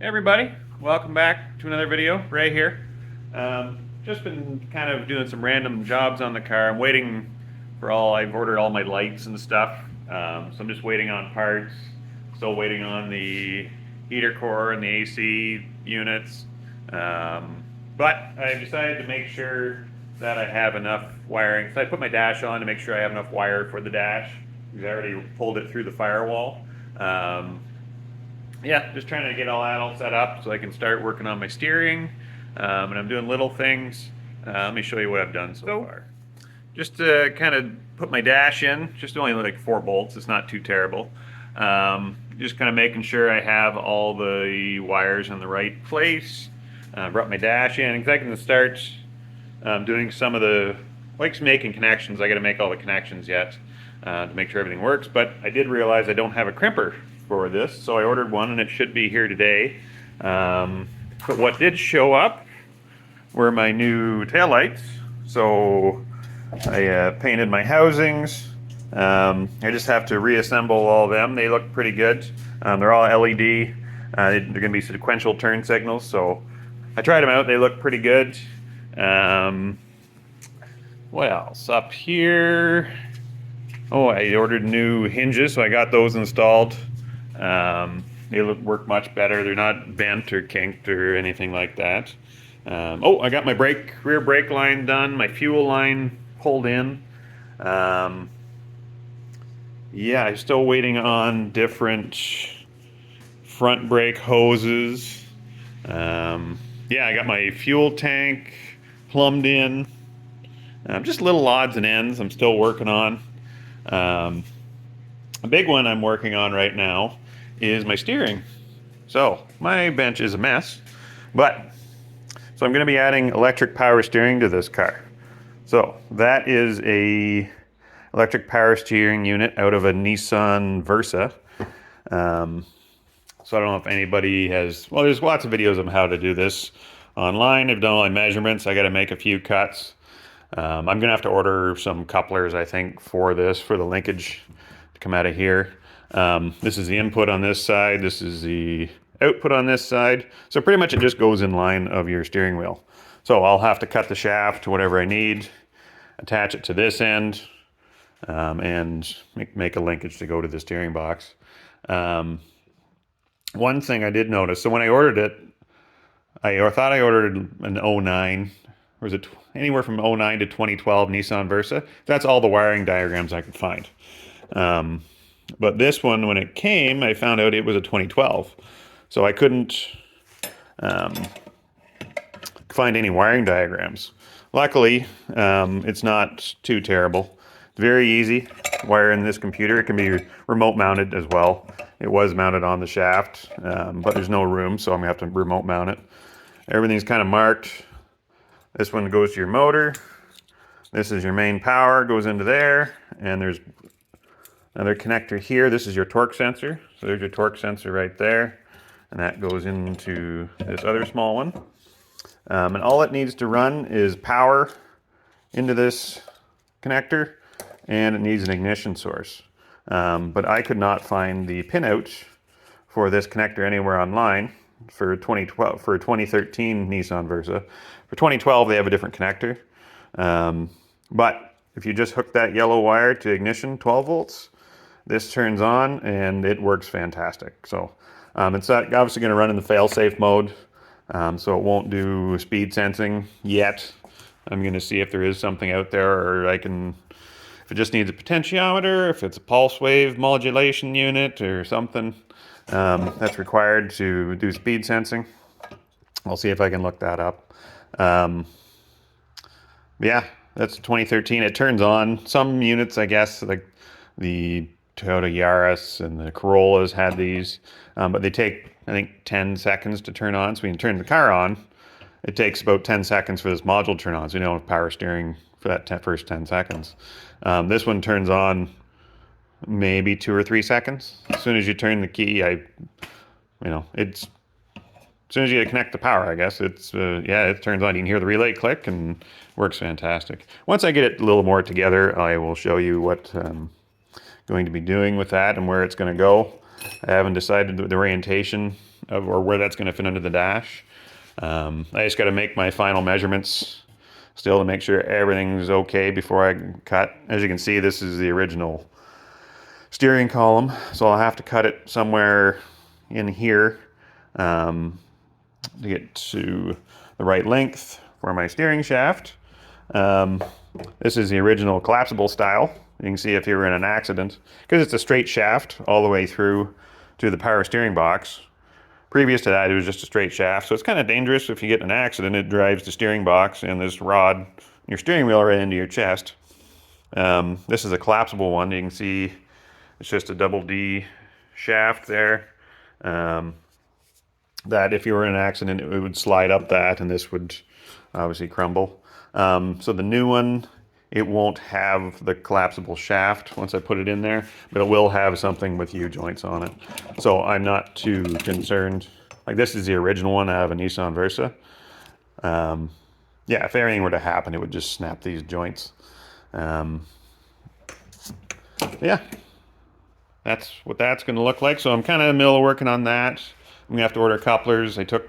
Hey everybody, welcome back to another video right here. Just been kind of doing some random jobs on the car. I'm waiting for I've ordered all my lights and stuff. So I'm just waiting on parts. Still waiting on the heater core and the AC units. But I decided to make sure that I have enough wiring. So I put my dash on to make sure I have enough wire for the dash, because I already pulled it through the firewall. Yeah, just trying to get all that all set up so I can start working on my steering. And I'm doing little things. Let me show you what I've done so far. Just to kind of put my dash in, just only like 4 bolts, it's not too terrible. Just kind of making sure I have all the wires in the right place. Brought my dash in, because I can start doing some of the, like making connections. I got to make all the connections yet to make sure everything works, but I did realize I don't have a crimper for this, so I ordered one and it should be here today. But what did show up were my new taillights. So I painted my housings. I just have to reassemble all of them. They look pretty good. They're all LED. They're going to be sequential turn signals, so I tried them out. They look pretty good. What else? Up here, oh, I ordered new hinges, so I got those installed. They work much better. They're not bent or kinked or anything like that. Oh, I got my rear brake line done, my fuel line pulled in. Yeah, I'm still waiting on different front brake hoses. Yeah, I got my fuel tank plumbed in. Just little odds and ends I'm still working on. A big one I'm working on right now is my steering. So my bench is a mess, so I'm going to be adding electric power steering to this car. So that is a electric power steering unit out of a Nissan Versa. So I don't know if anybody has, well, there's lots of videos on how to do this online. I've done all my measurements. I got to make a few cuts. I'm going to have to order some couplers, I think, for this, for the linkage to come out of here. This is the input on this side. This is the output on this side. So pretty much it just goes in line of your steering wheel. So I'll have to cut the shaft to whatever I need, attach it to this end, and make a linkage to go to the steering box. One thing I did notice, so when I ordered it, I thought I ordered an 09, or was it anywhere from 09 to 2012 Nissan Versa? That's all the wiring diagrams I could find. But this one, when it came, I found out it was a 2012. So I couldn't find any wiring diagrams. Luckily, it's not too terrible. It's very easy wiring this computer. It can be remote mounted as well. It was mounted on the shaft, but there's no room, so I'm gonna have to remote mount it. Everything's kind of marked. This one goes to your motor. This is your main power, goes into there, and there's another connector here. This is your torque sensor. So there's your torque sensor right there, and that goes into this other small one. And all it needs to run is power into this connector, and it needs an ignition source. But I could not find the pinout for this connector anywhere online for 2012, for a 2013 Nissan Versa. For 2012, they have a different connector. But if you just hook that yellow wire to ignition, 12 volts, this turns on and it works fantastic. So it's obviously going to run in the fail-safe mode, so it won't do speed sensing yet. I'm going to see if there is something out there, or if it just needs a potentiometer, if it's a pulse wave modulation unit or something that's required to do speed sensing. I'll see if I can look that up. Yeah, that's 2013. It turns on. Some units, I guess, like the Toyota Yaris and the Corollas had these, but they take, I think, 10 seconds to turn on. So when you turn the car on, it takes about 10 seconds for this module to turn on. So you don't have power steering for that first 10 seconds. This one turns on maybe 2 or 3 seconds. As soon as you turn the key, as soon as you connect the power, I guess, it turns on. You can hear the relay click and works fantastic. Once I get it a little more together, I will show you what I'm going to be doing with that and where it's going to go. I haven't decided the orientation of or where that's going to fit under the dash. I just got to make my final measurements still to make sure everything's okay before I cut. As you can see, this is the original steering column, so I'll have to cut it somewhere in here to get to the right length for my steering shaft. This is the original collapsible style. You can see if you were in an accident, because it's a straight shaft all the way through to the power steering box. Previous to that, it was just a straight shaft, so it's kind of dangerous if you get in an accident. It drives the steering box and this rod, your steering wheel, right into your chest. This is a collapsible one. You can see it's just a double D shaft there. That if you were in an accident, it would slide up that, and this would obviously crumble. So the new one, it won't have the collapsible shaft once I put it in there, but it will have something with U-joints on it. So I'm not too concerned. Like, this is the original one. I have a Nissan Versa. Yeah, if anything were to happen, it would just snap these joints. Yeah, that's what that's going to look like. So I'm kind of in the middle of working on that. I'm going to have to order couplers. I took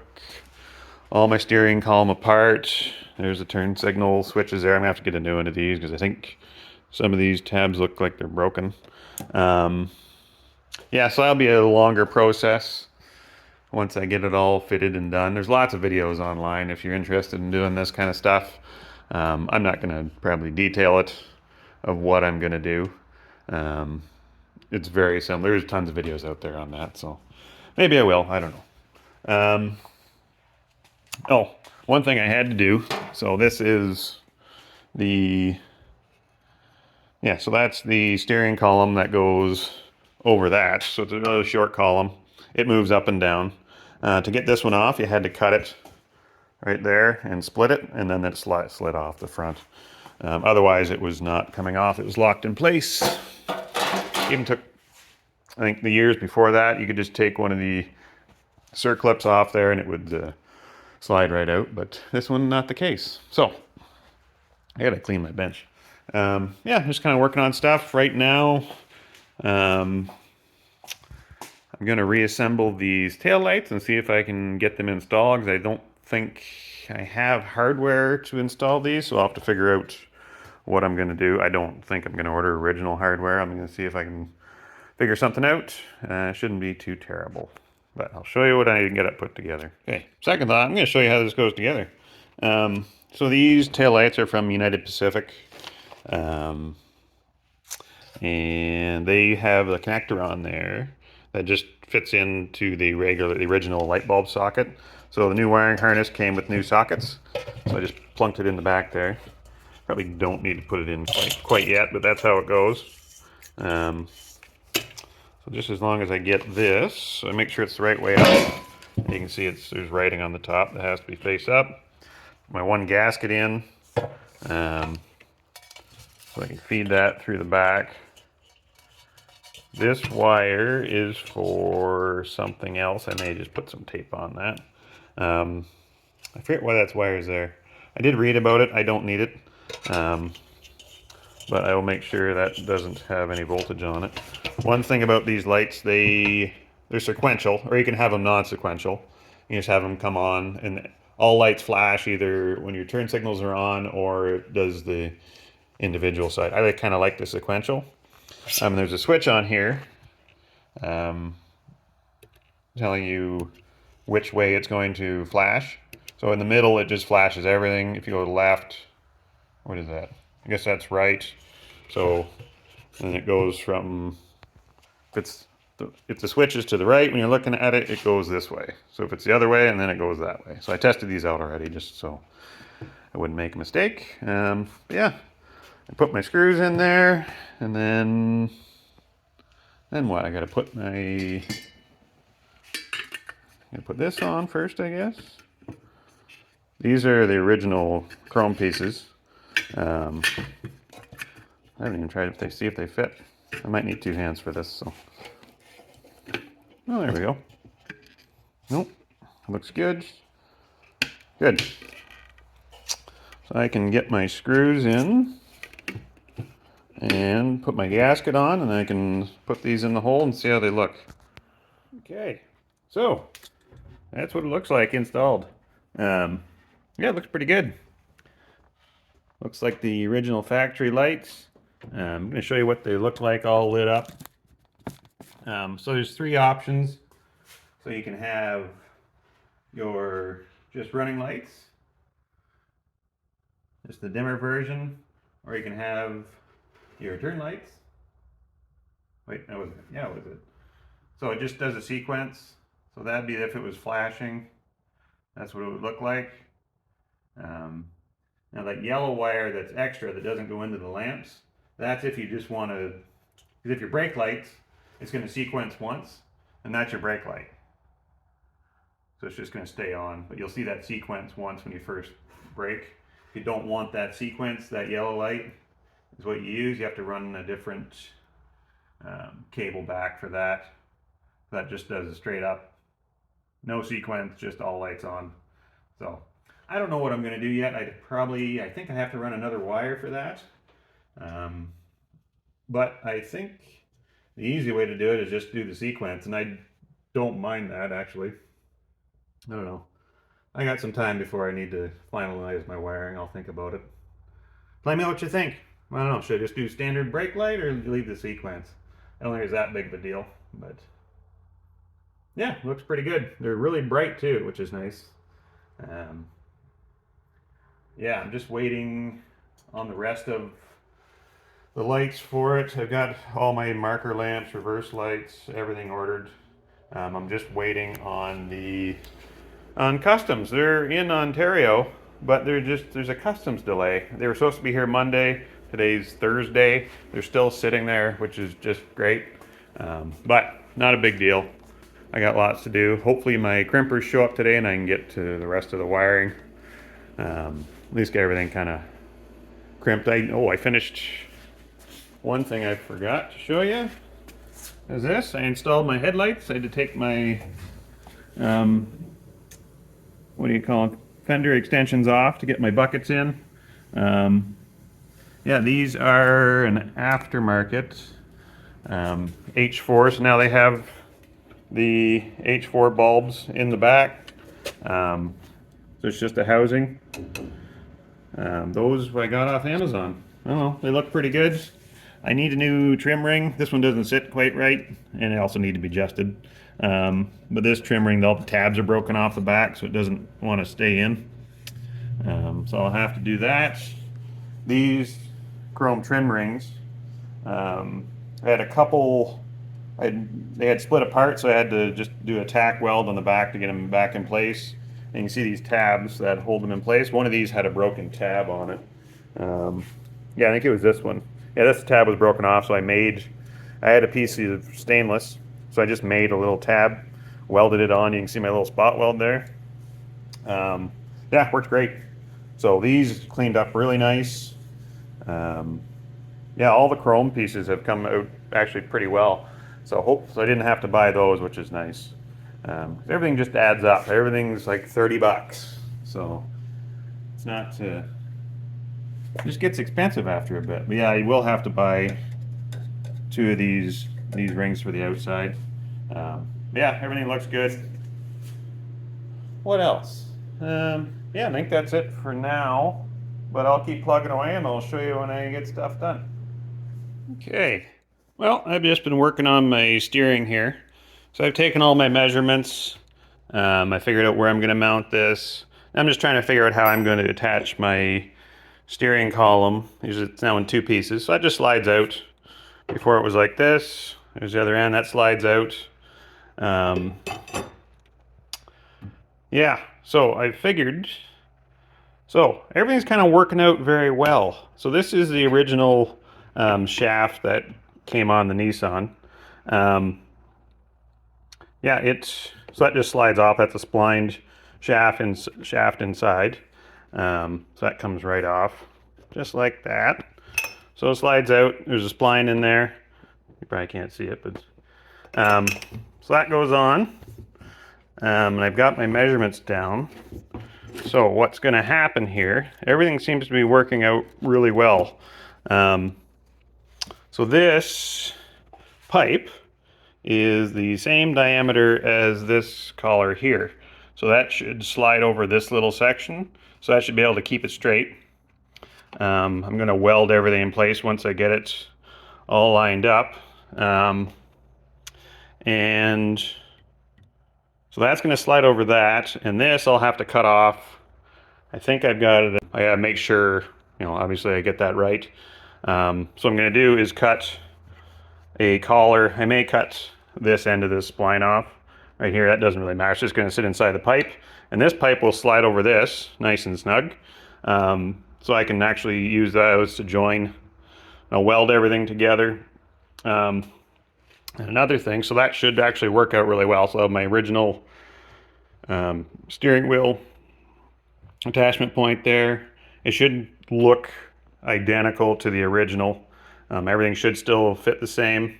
all my steering column apart. There's the turn signal switches there. I'm going to have to get a new one of these because I think some of these tabs look like they're broken. Yeah, so that'll be a longer process once I get it all fitted and done. There's lots of videos online if you're interested in doing this kind of stuff. I'm not going to probably detail it of what I'm going to do. It's very similar. There's tons of videos out there on that, so maybe I will. I don't know. Oh, one thing I had to do. So this is the, yeah, so that's the steering column that goes over that. So it's a really short column. It moves up and down. To get this one off, you had to cut it right there and split it, and then it slid off the front. Otherwise, it was not coming off. It was locked in place. Even took, I think, the years before that, you could just take one of the circlips off there and it would slide right out. But this one, not the case. So I gotta clean my bench. Yeah, just kind of working on stuff right now. I'm gonna reassemble these taillights and see if I can get them installed, because I don't think I have hardware to install these, so I'll have to figure out what I'm gonna do. I don't think I'm gonna order original hardware. I'm gonna see if I can figure something out. It shouldn't be too terrible, but I'll show you what I can get it put together. Okay, second thought, I'm gonna show you how this goes together. So these taillights are from United Pacific. And they have a connector on there that just fits into the original light bulb socket. So the new wiring harness came with new sockets. So I just plunked it in the back there. Probably don't need to put it in quite yet, but that's how it goes. So just as long as I get this, I make sure it's the right way up. You can see there's writing on the top that has to be face up. My one gasket in. So I can feed that through the back. This wire is for something else. I may just put some tape on that. I forget why that's wires there. I did read about it. I don't need it. But I will make sure that doesn't have any voltage on it. One thing about these lights, they're sequential, or you can have them non-sequential. You just have them come on, and all lights flash either when your turn signals are on, or it does the individual side. I kind of like the sequential. There's a switch on here telling you which way it's going to flash. So in the middle, it just flashes everything. If you go to the left, what is that? I guess that's right. So then it goes from, if the switch is to the right when you're looking at it, it goes this way. So if it's the other way, and then it goes that way. So I tested these out already just so I wouldn't make a mistake. But yeah. I put my screws in there, and then what? I gotta put this on first, I guess. These are the original chrome pieces. I haven't even tried to see if they fit. I might need two hands for this, so. Oh, there we go. Nope, looks good. Good. So I can get my screws in and put my gasket on, and I can put these in the hole and see how they look. Okay, so that's what it looks like installed. Yeah, it looks pretty good. Looks like the original factory lights. I'm going to show you what they look like all lit up. So there's three options. So you can have your just running lights, just the dimmer version, or you can have your turn lights. Wait, that was it. Yeah, it was it. So it just does a sequence. So that'd be if it was flashing. That's what it would look like. Now that yellow wire that's extra that doesn't go into the lamps, that's if you just want to, because if your brake lights, it's going to sequence once, and that's your brake light. So it's just going to stay on, but you'll see that sequence once when you first brake. If you don't want that sequence, that yellow light is what you use. You have to run a different cable back for that. That just does a straight up, no sequence, just all lights on. So I don't know what I'm going to do yet. I think I have to run another wire for that. But I think the easy way to do it is just do the sequence, and I don't mind that actually. I don't know. I got some time before I need to finalize my wiring. I'll think about it. Let me know what you think. I don't know, should I just do standard brake light or leave the sequence? I don't think it's that big of a deal, but yeah, looks pretty good. They're really bright too, which is nice. Yeah, I'm just waiting on the rest of the lights for it. I've got all my marker lamps, reverse lights, everything ordered. I'm just waiting on customs. They're in Ontario, but there's a customs delay. They were supposed to be here Monday. Today's Thursday. They're still sitting there, which is just great. But not a big deal. I got lots to do. Hopefully my crimpers show up today and I can get to the rest of the wiring. At least get everything kind of crimped. I finished one thing I forgot to show you. Is this. I installed my headlights. I had to take my what do you call it, fender extensions off to get my buckets in. Yeah, these are an aftermarket H4, so now they have the H4 bulbs in the back. So it's just a housing. Those I got off Amazon. I don't know, they look pretty good. I need a new trim ring. This one doesn't sit quite right, and they also need to be adjusted. But this trim ring, all the tabs are broken off the back, so it doesn't want to stay in. So I'll have to do that. These chrome trim rings, I had a couple, they had split apart, so I had to just do a tack weld on the back to get them back in place. And you can see these tabs that hold them in place. One of these had a broken tab on it. Yeah, I think it was this one. Yeah, this tab was broken off, so I had a piece of stainless, so I just made a little tab, welded it on. You can see my little spot weld there. Yeah, works great. So these cleaned up really nice. Yeah, all the chrome pieces have come out actually pretty well. So I didn't have to buy those, which is nice. Everything just adds up. Everything's like 30 bucks. So it's not, it just gets expensive after a bit. But yeah, you will have to buy two of these rings for the outside. Yeah, everything looks good. What else? Yeah, I think that's it for now, but I'll keep plugging away and I'll show you when I get stuff done. Okay, well, I've just been working on my steering here. So I've taken all my measurements. I figured out where I'm going to mount this. I'm just trying to figure out how I'm going to attach my steering column. It's now in two pieces, so that just slides out. Before it was like this. There's the other end, that slides out. Yeah, so I figured, so everything's kind of working out very well. So this is the original shaft that came on the Nissan. Yeah, so that just slides off. That's a splined shaft inside. So that comes right off, just like that. So it slides out. There's a spline in there. You probably can't see it, but so that goes on. And I've got my measurements down. So what's going to happen here? Everything seems to be working out really well. So this pipe is the same diameter as this collar here. So that should slide over this little section. So that should be able to keep it straight. I'm going to weld everything in place once I get it all lined up. And so that's going to slide over that. And this I'll have to cut off. I think I've got it. I gotta make sure, obviously I get that right. So what I'm going to do is cut a collar. I may cut this end of this spline off right here. That doesn't really matter. It's just going to sit inside the pipe, and this pipe will slide over this nice and snug. So I can actually use those to join. I'll weld everything together. And another thing, so that should actually work out really well. So I have my original steering wheel attachment point there. It should look identical to the original. Everything should still fit the same.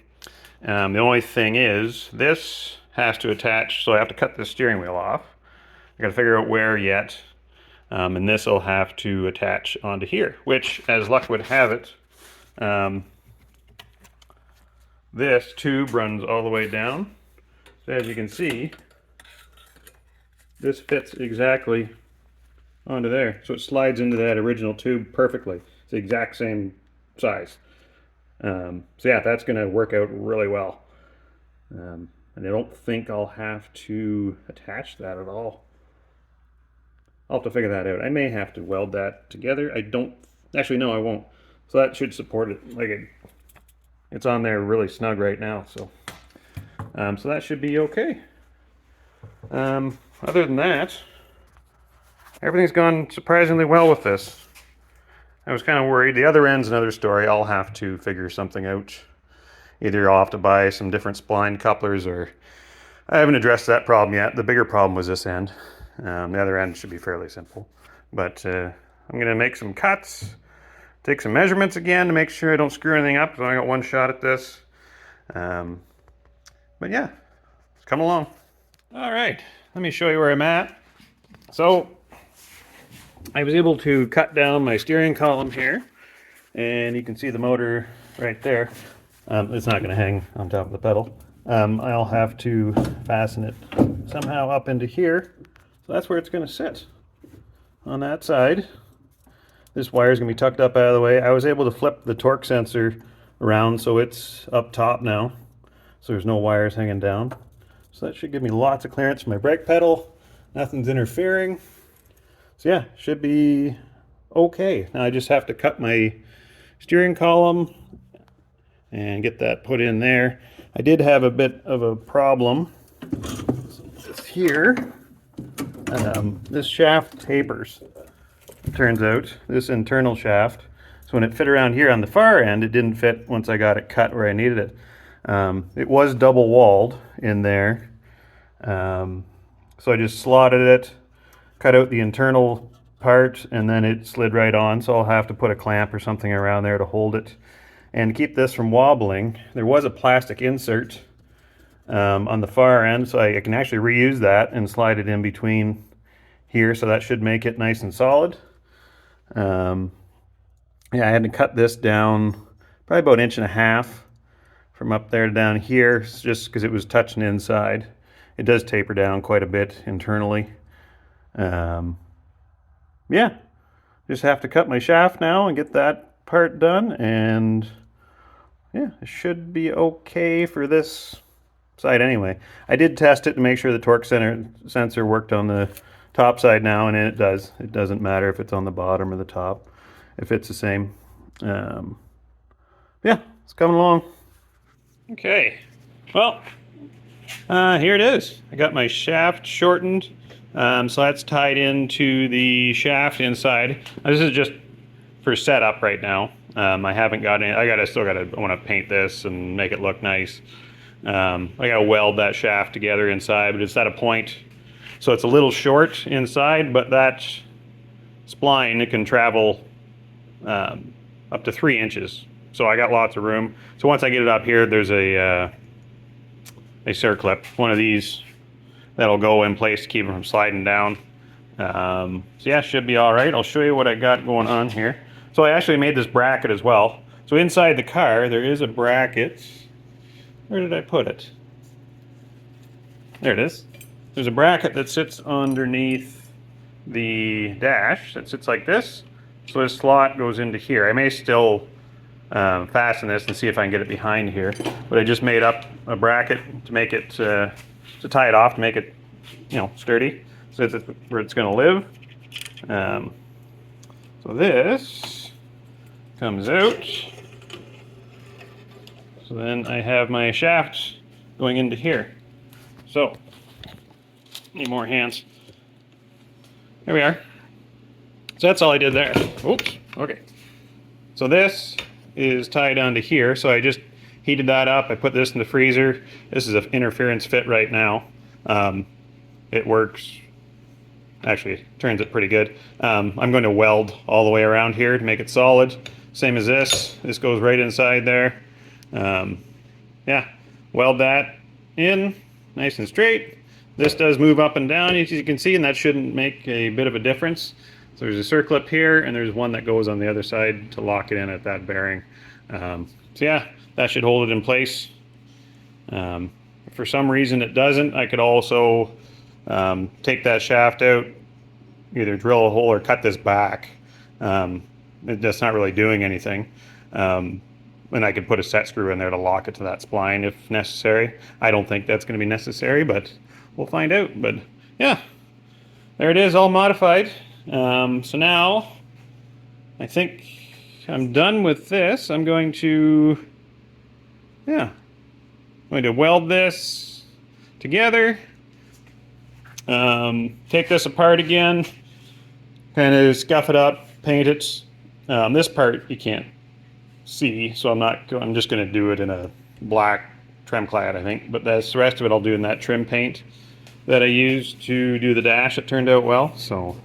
The only thing is, this has to attach, so I have to cut the steering wheel off. I gotta figure out where yet. And this will have to attach onto here, which, as luck would have it, this tube runs all the way down. So as you can see, this fits exactly onto there. So it slides into that original tube perfectly. It's the exact same size. So yeah, that's going to work out really well. And I don't think I'll have to attach that at all. I'll have to figure that out. I may have to weld that together. I don't, actually no, I won't. So that should support it. Like it's on there really snug right now. So, so that should be okay. Other than that, everything's gone surprisingly well with this. I was kind of worried. The other end's another story. I'll have to figure something out. Either I'll have to buy some different spline couplers, or I haven't addressed that problem yet. The bigger problem was this end. The other end should be fairly simple. But I'm going to make some cuts, take some measurements again to make sure I don't screw anything up. So I got one shot at this. But yeah, it's coming along. All right, let me show you where I'm at. So I was able to cut down my steering column here, and you can see the motor right there. It's not going to hang on top of the pedal. I'll have to fasten it somehow up into here. So that's where it's going to sit, on that side. This wire is going to be tucked up out of the way. I was able to flip the torque sensor around so it's up top now, so there's no wires hanging down. So that should give me lots of clearance for my brake pedal. Nothing's interfering. So yeah, should be okay. Now I just have to cut my steering column and get that put in there. I did have a bit of a problem. This here, this shaft tapers, it turns out, this internal shaft. So when it fit around here on the far end, it didn't fit once I got it cut where I needed it. It was double walled in there. So I just slotted it, cut out the internal part, and then it slid right on. So I'll have to put a clamp or something around there to hold it. And to keep this from wobbling, there was a plastic insert on the far end, so I can actually reuse that and slide it in between here, so that should make it nice and solid. Yeah, I had to cut this down probably about 1.5 inches from up there to down here, just because it was touching inside. It does taper down quite a bit internally. Yeah, just have to cut my shaft now and get that part done, and yeah, it should be okay for this side anyway. I did test it to make sure the torque sensor worked on the top side now, and it does. It doesn't matter if it's on the bottom or the top, if it's the same. Yeah, it's coming along. Okay, well, here it is. I got my shaft shortened, so that's tied into the shaft inside. Now, this is just for setup right now. I haven't got any. I want to paint this and make it look nice. I gotta weld that shaft together inside, but it's at a point, so it's a little short inside, but that spline, it can travel up to 3 inches. So I got lots of room. So once I get it up here, there's a circlip, one of these that'll go in place to keep it from sliding down. So yeah, should be all right. I'll show you what I got going on here. So I actually made this bracket as well. So inside the car, there is a bracket. Where did I put it? There it is. There's a bracket that sits underneath the dash that sits like this. So this slot goes into here. I may still fasten this and see if I can get it behind here. But I just made up a bracket to make it, to tie it off, to make it, you know, sturdy. So that's where it's going to live. So this comes out. So then I have my shaft going into here. So, need more hands. There we are. So that's all I did there. Oops, okay. So this is tied onto here. So I just heated that up. I put this in the freezer. This is an interference fit right now. It works. Actually, it turns it pretty good. I'm going to weld all the way around here to make it solid. Same as this. This goes right inside there. Yeah, weld that in nice and straight. This does move up and down, as you can see, and that shouldn't make a bit of a difference. So there's a circlip here, and there's one that goes on the other side to lock it in at that bearing. So yeah, that should hold it in place. If for some reason it doesn't, I could also take that shaft out, either drill a hole or cut this back. That's not really doing anything. And I could put a set screw in there to lock it to that spline if necessary. I don't think that's going to be necessary, but we'll find out. But yeah, there it is, all modified. So now I think I'm done with this. I'm going to, yeah, I'm going to weld this together. Take this apart again, kind of scuff it up, paint it. This part you can't see, so I'm just going to do it in a black trim clad, I think. But the rest of it I'll do in that trim paint that I used to do the dash. It turned out well. So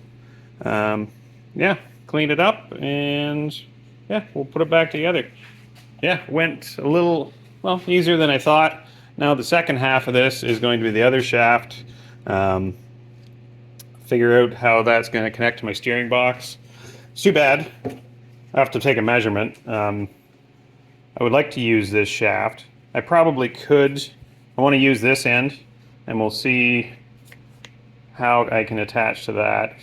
yeah, clean it up, and yeah, we'll put it back together. Yeah, went a little, well, easier than I thought. Now the second half of this is going to be the other shaft. Figure out how that's going to connect to my steering box. It's too bad. I have to take a measurement. I would like to use this shaft. I probably could. I want to use this end, and we'll see how I can attach to that.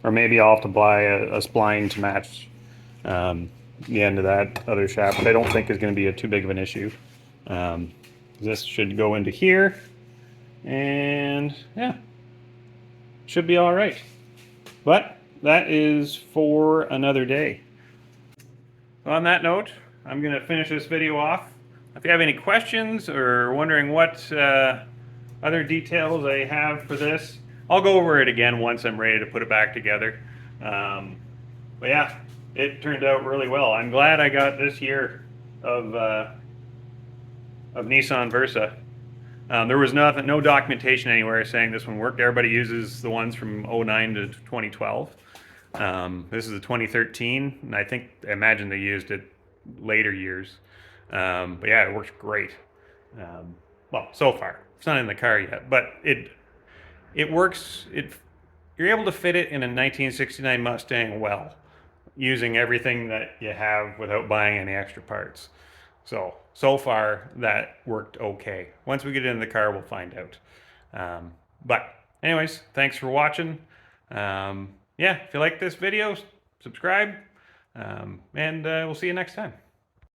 Or maybe I'll have to buy a spline to match the end of that other shaft, but I don't think is going to be too big of an issue. This should go into here, and yeah, should be all right. But that is for another day. So on that note, I'm going to finish this video off. If you have any questions or wondering what other details I have for this, I'll go over it again once I'm ready to put it back together. But yeah, it turned out really well. I'm glad I got this year of Nissan Versa. There was no documentation anywhere saying this one worked. Everybody uses the ones from 09 to 2012. This is a 2013, and I imagine they used it later years. But yeah, it works great. Well, so far. It's not in the car yet, but it works. You're able to fit it in a 1969 Mustang well, using everything that you have without buying any extra parts. So far that worked okay. Once we get it in the car, we'll find out. But anyways, thanks for watching. Yeah, if you like this video, subscribe, and we'll see you next time.